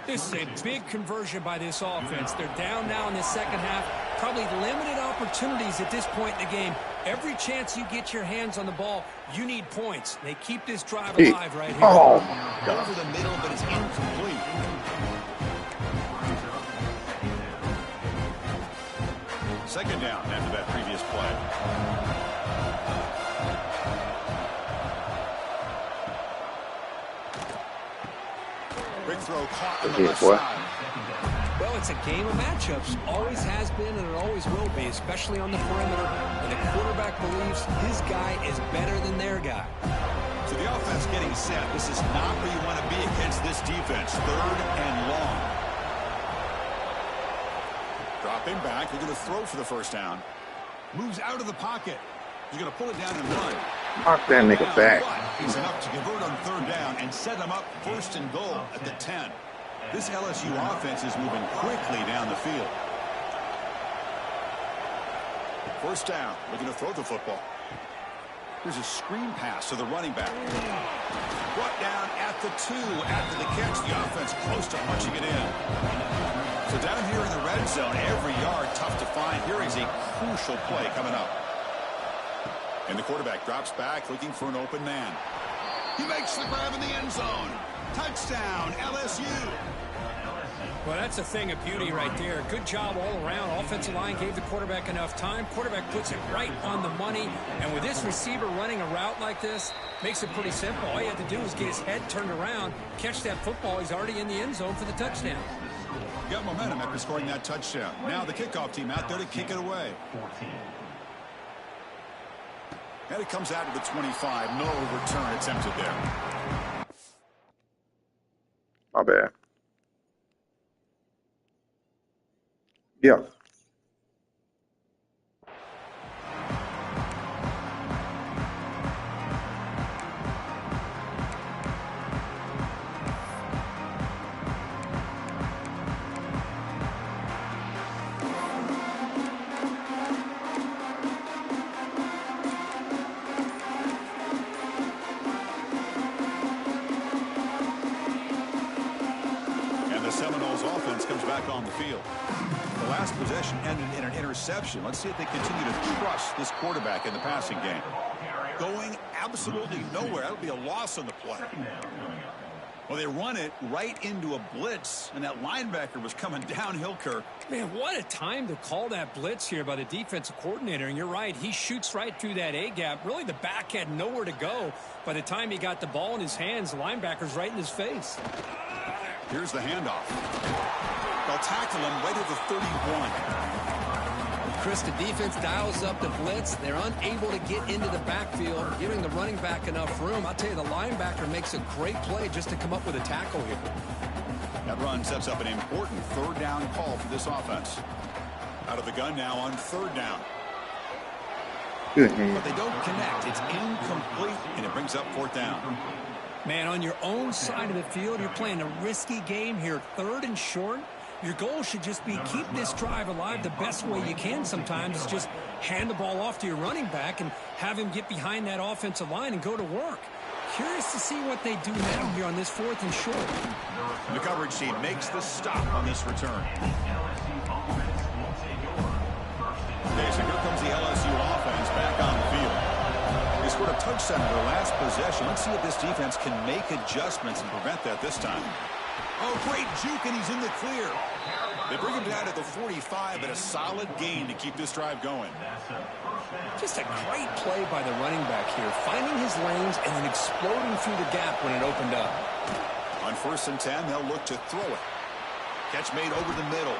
This is a big conversion by this offense. They're down now in the second half. Probably limited opportunities at this point in the game. Every chance you get your hands on the ball, you need points. They keep this drive alive right here. Oh, over the middle, but it's incomplete. Second down after that previous play. Big throw caught on the left side. Well, it's a game of matchups. Always has been and it always will be, especially on the perimeter. And the quarterback believes his guy is better than their guy. So the offense getting set. This is not where you want to be against this defense. 3rd and long. Dropping back. They're going to throw for the first down. Moves out of the pocket. He's going to pull it down and run. Knock that nigga back. He's enough to convert on 3rd down and set him up 1st and goal at the 10. This LSU offense is moving quickly down the field. First down. Looking to throw the football. Here's a screen pass to the running back. Brought down at the 2 after the catch. The offense close to punching it in. So down here in the red zone, every yard tough to find. Here is a crucial play coming up. And the quarterback drops back looking for an open man. He makes the grab in the end zone. Touchdown, LSU. Well, that's a thing of beauty right there. Good job all around. Offensive line gave the quarterback enough time. Quarterback puts it right on the money. And with this receiver running a route like this, makes it pretty simple. All you have to do is get his head turned around, catch that football. He's already in the end zone for the touchdown. Got momentum after scoring that touchdown. Now the kickoff team out there to kick it away. And it comes out to the 25. No return attempted there. My bad. Yeah. Seminoles offense comes back on the field. The last possession ended in an interception. Let's see if they continue to trust this quarterback in the passing game. Going absolutely nowhere. That'll be a loss on the play. Well, they run it right into a blitz, and that linebacker was coming downhill, Kirk. Man, what a time to call that blitz here by the defensive coordinator. And you're right, he shoots right through that A-gap. Really, the back had nowhere to go. By the time he got the ball in his hands, the linebacker's right in his face. Here's the handoff. They'll tackle him right at the 31. Chris, the defense dials up the blitz. They're unable to get into the backfield, giving the running back enough room. I'll tell you, the linebacker makes a great play just to come up with a tackle here. That run sets up an important third down call for this offense. Out of the gun now on third down. But they don't connect. It's incomplete, and it brings up fourth down. Man, on your own side of the field, you're playing a risky game here, third and short. Your goal should just be keep this drive alive the best way you can sometimes is just hand the ball off to your running back and have him get behind that offensive line and go to work. Curious to see what they do now here on this fourth and short. The coverage team makes the stop on this return. Okay, so here comes the LSU offense back on the field. They scored a touchdown in their last possession. Let's see if this defense can make adjustments and prevent that this time. Oh, great juke, and he's in the clear. They bring him down at the 45, but a solid gain to keep this drive going. Just a great play by the running back here, finding his lanes and then exploding through the gap when it opened up. On 1st and 10, they'll look to throw it. Catch made over the middle.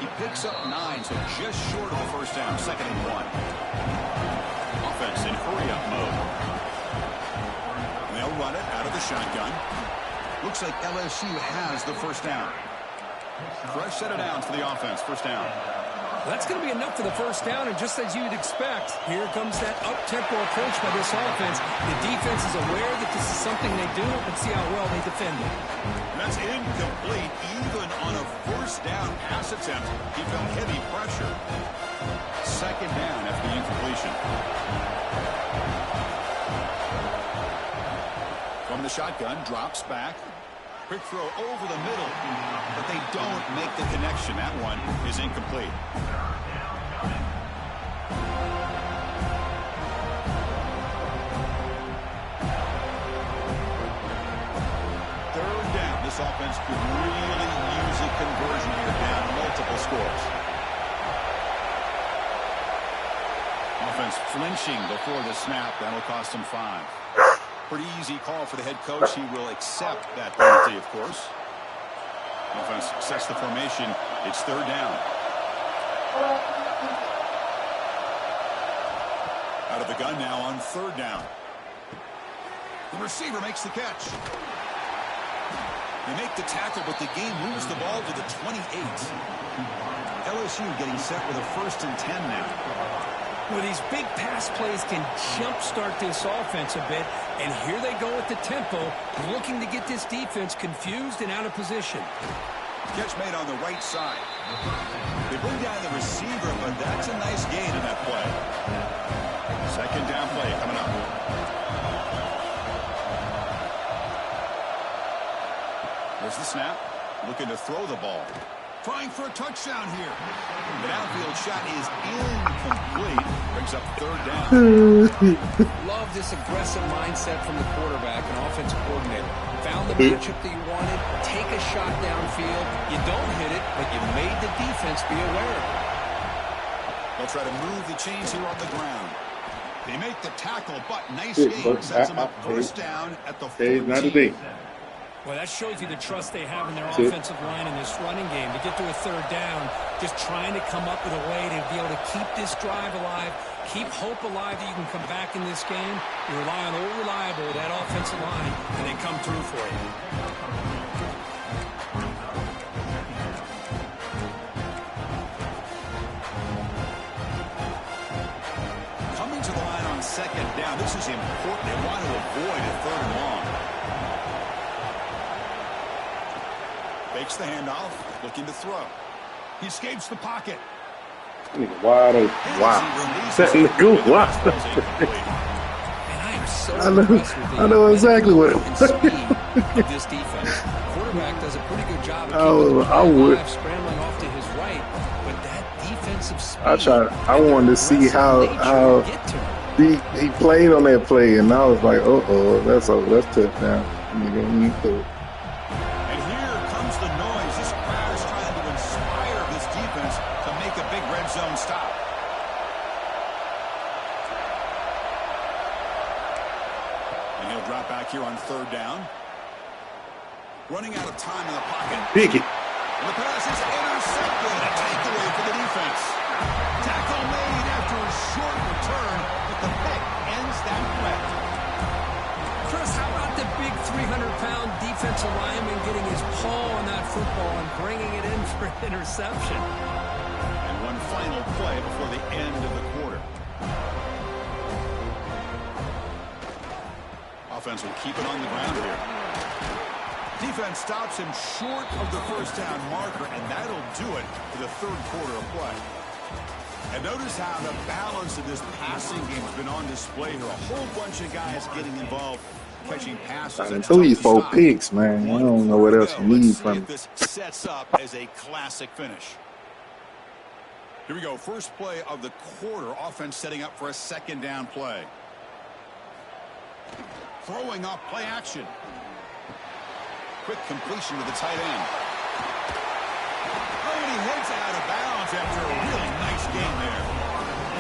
He picks up 9, so just short of the first down, 2nd and 1. Offense in hurry-up mode. And they'll run it out of the shotgun. Looks like LSU has the first down. Fresh set of downs for the offense. First down. That's going to be enough for the first down, and just as you'd expect, here comes that up-tempo approach by this offense. The defense is aware that this is something they do. Let's see how well they defend it. That's incomplete. Even on a first down pass attempt, he felt heavy pressure. 2nd down after the incompletion. From the shotgun, drops back. Quick throw over the middle, but they don't make the connection. That one is incomplete. Third down. This offense could really use a conversion here, down multiple scores. Offense flinching before the snap. That'll cost him 5. Pretty easy call for the head coach. He will accept that penalty, of course. Offense sets the formation. It's third down. Out of the gun now on third down. The receiver makes the catch. They make the tackle, but the game moves the ball to the 28. LSU getting set with a 1st and 10 now. Well, these big pass plays can jumpstart this offense a bit, and here they go at the tempo, looking to get this defense confused and out of position. Catch made on the right side. They bring down the receiver, but that's a nice gain in that play. 2nd down play coming up. There's the snap. Looking to throw the ball. Trying for a touchdown here. The downfield shot is incomplete. Brings up third down. Love this aggressive mindset from the quarterback and offensive coordinator. Found the matchup that you wanted. Take a shot downfield. You don't hit it, but you made the defense be aware. They'll try to move the chains here on the ground. They make the tackle, but nice game. Sets them up first down at the 14. Well, that shows you the trust they have in their offensive line in this running game. To get to a third down, just trying to come up with a way to be able to keep this drive alive, keep hope alive that you can come back in this game. You rely on old reliable, that offensive line, and they come through for you. Coming to the line on 2nd down. This is important. They want to avoid a 3rd and long. Fakes the handoff, looking to throw. He escapes the pocket. Wide open. Wow. That nigga wide open. And I am so I know exactly what and speed of this defense. Quarterback does a pretty good job of scrambling off to his right, but that defensive speed. I wanted to see how he played on that play, and I was like, that's touchdown. Nigga ain't through. And here comes the noise. This crowd is trying to inspire this defense to make a big red zone stop. And he'll drop back here on third down. Running out of time in the pocket. Pick it. And the pass is intercepted. A takeaway for the defense. Tackle made after a short return, but the pick ends that threat. Chris, how about the big 300-pound defensive lineman getting his paw on that football and bringing it in for an interception? And one final play before the end of the quarter. Offense will keep it on the ground here. Defense stops him short of the first down marker, and that'll do it for the third quarter of play. And notice how the balance of this passing game has been on display here. A whole bunch of guys getting involved, catching passes. And 3-4 picks, man. I don't know what else you need from him. This sets up as a classic finish. Here we go. First play of the quarter. Offense setting up for a second down play. Throwing off play action. Quick completion to the tight end. Oh, and he heads out of bounds after a really nice game there.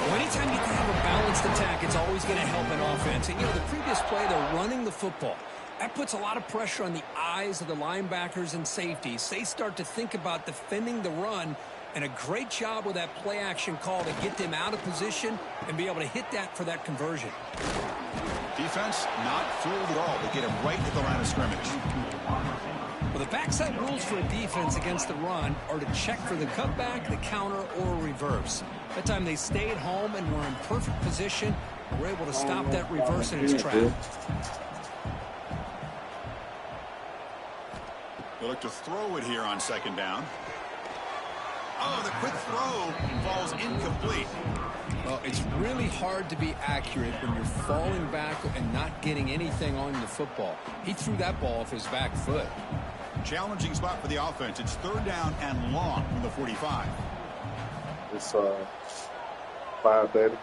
Well, anytime you can have a balanced attack, it's always going to help an offense. And, you know, the previous play, they're running the football. That puts a lot of pressure on the eyes of the linebackers and safeties. They start to think about defending the run, and a great job with that play action call to get them out of position and be able to hit that for that conversion. Defense not fooled at all. They get him right at the line of scrimmage. Well, the backside rules for a defense against the run are to check for the cutback, the counter, or reverse. That time they stayed home and were in perfect position. Were able to stop that reverse in its track. They look to throw it here on second down. Oh, the quick throw falls incomplete. Well, it's really hard to be accurate when you're falling back and not getting anything on the football. He threw that ball off his back foot. Challenging spot for the offense. It's third down and long from the 45. It's 5:30.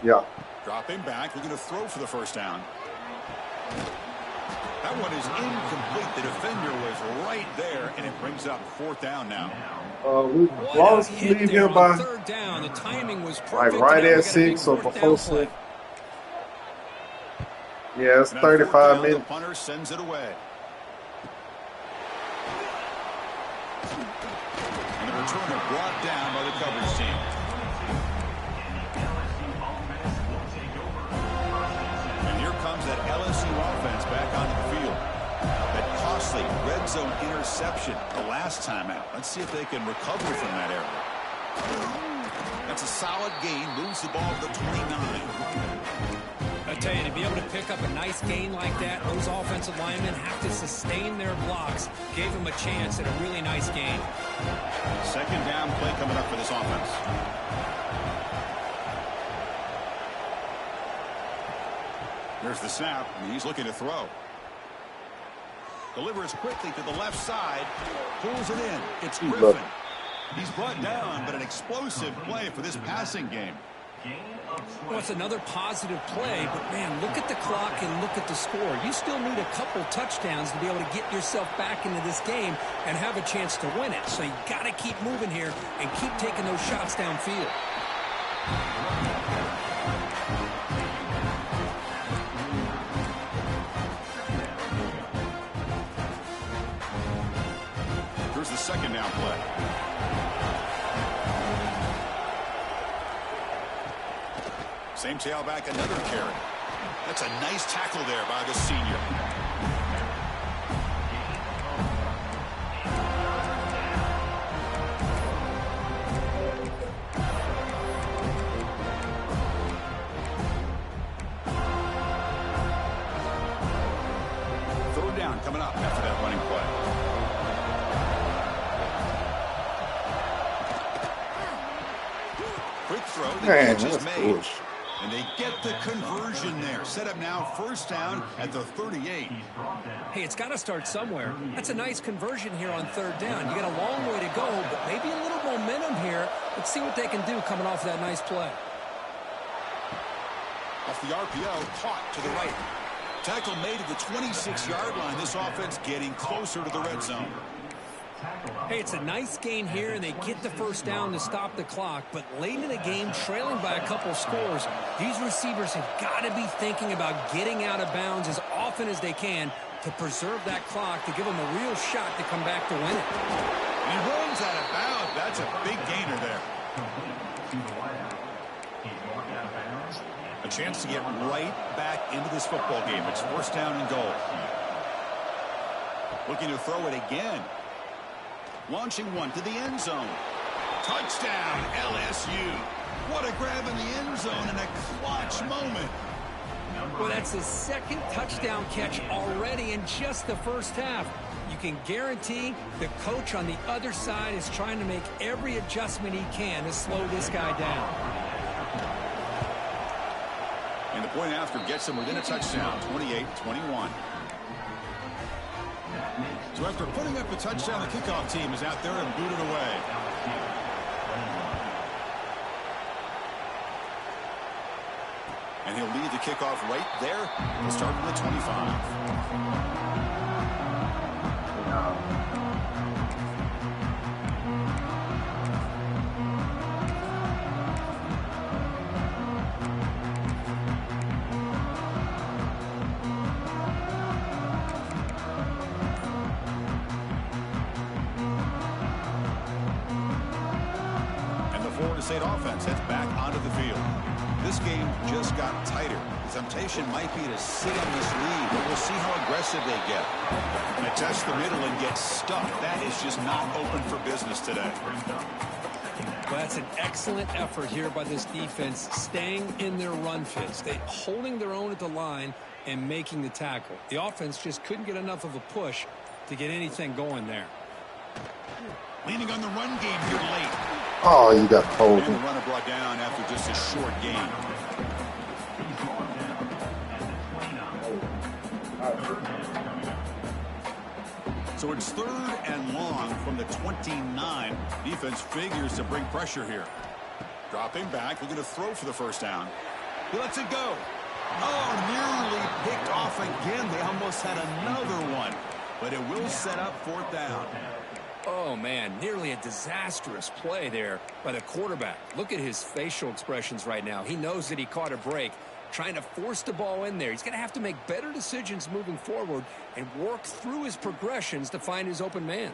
Yeah. Dropping back, looking to throw for the first down. That one is incomplete. The defender was right there, and it brings up fourth down now. We lost lead here by third down. The timing was like perfect. right at 6 or before 6. Yeah, it's 35 minutes. The punter sends it away. And the returner brought down by the coverage team. And here comes that LSU offense back onto the field. That costly red zone interception the last time out. Let's see if they can recover from that error. That's a solid gain. Moves the ball to the 29. I tell you, to be able to pick up a nice gain like that, those offensive linemen have to sustain their blocks. Gave them a chance at a really nice gain. Second down play coming up for this offense. There's the snap, and he's looking to throw. Delivers quickly to the left side. Pulls it in. It's Griffin. He's brought down, but an explosive play for this passing game. Well, it's another positive play, but, man, look at the clock and look at the score. You still need a couple touchdowns to be able to get yourself back into this game and have a chance to win it. So you got to keep moving here and keep taking those shots downfield. Here's the second down play. Same tailback, another carry. That's a nice tackle there by the senior. Third down coming up after that running play. Quick throw. The catch is made. Push. And they get the conversion there. Set up now first down at the 38. Hey, it's got to start somewhere. That's a nice conversion here on third down. You got a long way to go, but maybe a little momentum here. Let's see what they can do coming off that nice play. Off the RPO, caught to the right. Tackle made at the 26-yard line. This offense getting closer to the red zone. Hey, it's a nice gain here, and they get the first down to stop the clock. But late in the game, trailing by a couple scores, these receivers have got to be thinking about getting out of bounds as often as they can to preserve that clock, to give them a real shot to come back to win it. He runs out of bounds. That's a big gainer there. A chance to get right back into this football game. It's first down and goal. Looking to throw it again. Launching one to the end zone. Touchdown, LSU. What a grab in the end zone in a clutch moment. Well, that's his second touchdown catch already in just the first half. You can guarantee the coach on the other side is trying to make every adjustment he can to slow this guy down. And the point after gets him within a touchdown, 28-21. So after putting up a touchdown, the kickoff team is out there and booted away. And he'll lead the kickoff right there. He'll start with the 25. State offense heads back onto the field. This game just got tighter. The temptation might be to sit on this lead, but we'll see how aggressive they get. They test the middle and get stuck. That is just not open for business today. Well, that's an excellent effort here by this defense, staying in their run fits. They holding their own at the line and making the tackle. The offense just couldn't get enough of a push to get anything going there. Leaning on the run game here late. Oh, you got cold. And the runner brought down after just a short gain. So it's 3rd and long from the 29. Defense figures to bring pressure here. Dropping back, looking to throw for the first down. He lets it go. Oh, nearly picked off again. They almost had another one. But it will set up 4th down. Oh, man, nearly a disastrous play there by the quarterback. Look at his facial expressions right now. He knows that he caught a break, trying to force the ball in there. He's going to have to make better decisions moving forward and work through his progressions to find his open man.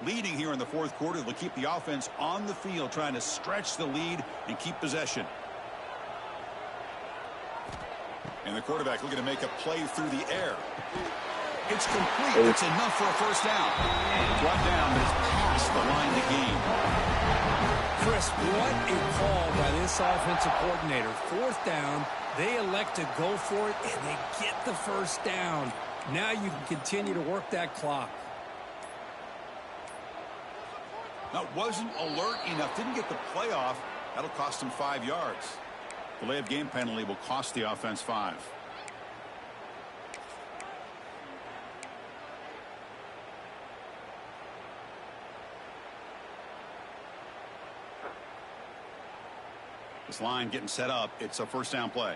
Leading here in the 4th quarter, they'll keep the offense on the field, trying to stretch the lead and keep possession. And the quarterback looking to make a play through the air. It's complete. It's enough for a first down. Brought down, but it's past the line to gain. Chris, what a call by this offensive coordinator. 4th down, they elect to go for it, and they get the first down. Now you can continue to work that clock. That wasn't alert enough. Didn't get the play off. That'll cost him 5 yards. Delay of game penalty will cost the offense 5. This line getting set up. It's a first down play.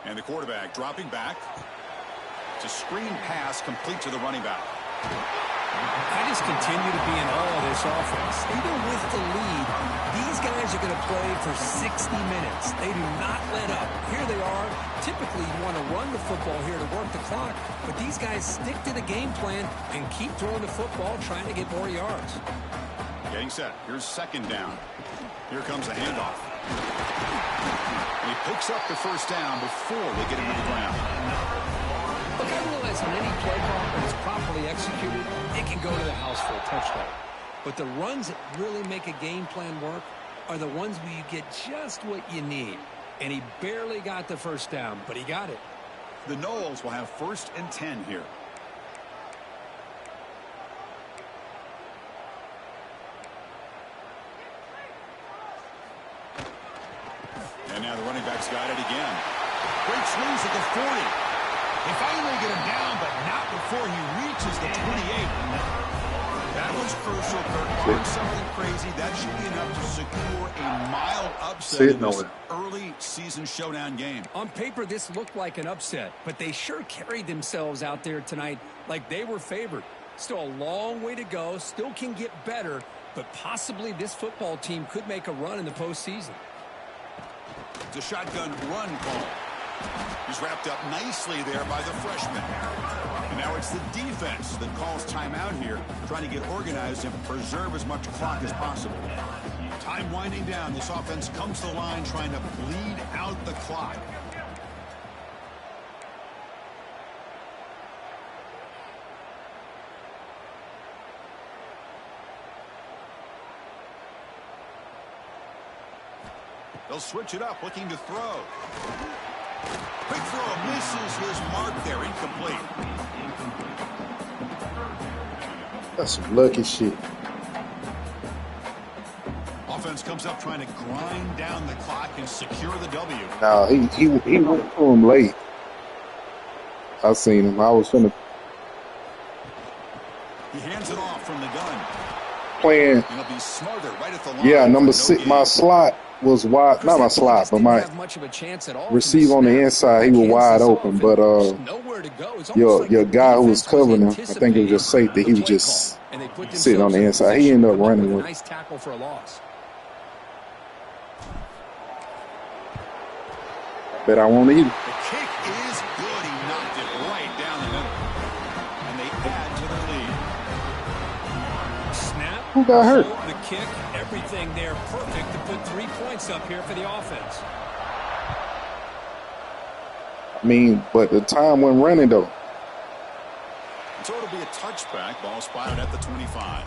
And the quarterback dropping back. It's a screen pass complete to the running back. I just continue to be in awe of this offense. Even with the lead, these guys are going to play for 60 minutes. They do not let up. Here they are. Typically, you want to run the football here to work the clock, but these guys stick to the game plan and keep throwing the football, trying to get more yards. Getting set. Here's 2nd down. Here comes a handoff. And he picks up the first down before they get him to the ground. Look, I realize on any play call that is properly executed, it can go to the house for a touchdown. But the runs that really make a game plan work are the ones where you get just what you need. And he barely got the first down, but he got it. The Noles will have 1st and 10 here. And now the running back's got it again. Great swings at the 40. They finally get him down, but not before he reaches the 28. That was is crucial, Kirk. Barring something crazy, that should be enough to secure a mild upset Sit in this nowhere. early season showdown game. On paper, this looked like an upset, but they sure carried themselves out there tonight like they were favored. Still a long way to go, still can get better, but possibly this football team could make a run in the postseason. It's a shotgun run call. He's wrapped up nicely there by the freshman. And now it's the defense that calls timeout here, trying to get organized and preserve as much clock as possible. Time winding down. This offense comes to the line trying to bleed out the clock. They'll switch it up, looking to throw. Quick throw, misses his mark there, incomplete. That's some lucky shit. Offense comes up trying to grind down the clock and secure the W. Nah, he went to him late. I seen him. I was finna He hands it off from the gun. playing. And he'll be smarter right at the line. Yeah, number No 6. gain. My slot was wide. Not my slot, but my receiver on the inside. He was wide open, but your guy who was covering him, I think it was just safety. He was just sitting on the inside. He ended up running with. Nice tackle for a loss. Bet I won't eat it. The kick is good. He knocked it right down the middle. And they add to their lead. Snap. Who got hurt? The kick, everything there perfect to put 3 points up here for the offense. I mean, but the time went running though. So it'll be a touchback. Ball spotted at the 25.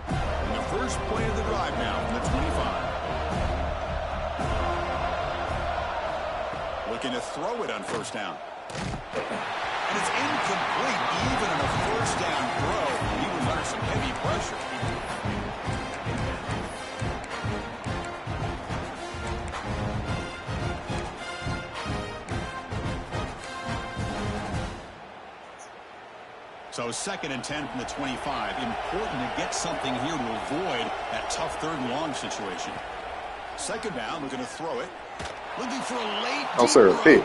And the first play of the drive now from the 25. Looking to throw it on first down. And it's incomplete even on a first down throw. He was under some heavy pressure. So 2nd and 10 from the 25. Important to get something here to avoid that tough 3rd and long situation. 2nd down, looking to throw it. Looking for a late Oh, sir, pick.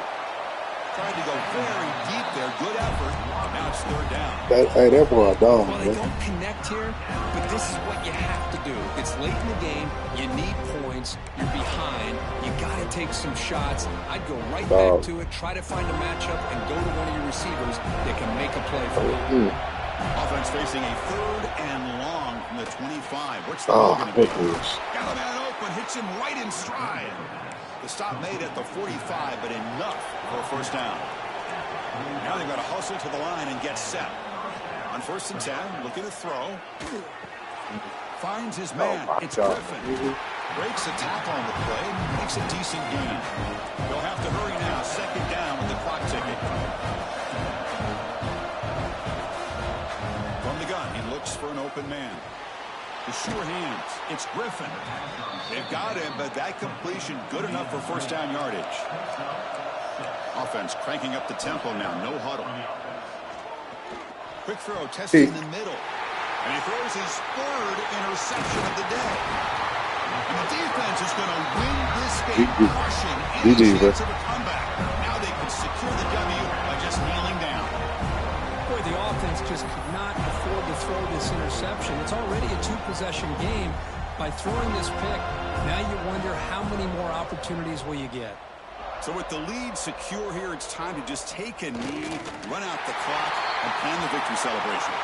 Trying to go very deep there. Good effort. Now it's 3rd down. That boy a dog. Well, they don't connect here, but this is what you have to do. It's late in the game. You need points. You're behind. You got to take some shots. I'd go right back to it, try to find a matchup, and go to one of your receivers that can make a play for you. Offense facing a 3rd and long from the 25. What's the ball going to be? Got a man open. Hits him right in stride. The stop made at the 45, but enough for a first down. Now they've got to hustle to the line and get set. On 1st and 10, looking to throw. Finds his man. It's Griffin. Breaks a tackle on the play. Makes a decent gain. They'll have to hurry now. 2nd down with the clock ticking. From the gun, he looks for an open man. The sure hands. It's Griffin. They've got him, but that completion good enough for first down yardage. Offense cranking up the tempo now. No huddle. Quick throw tested in the middle. And he throws his 3rd interception of the day. And the defense is going to win this game, crushing any chance of a comeback. Now they can secure the W by just kneeling down. Boy, the offense just could not afford to throw this interception. It's already a 2-possession game. By throwing this pick, now you wonder how many more opportunities will you get. So with the lead secure here, it's time to just take a knee, run out the clock, and plan the victory celebration.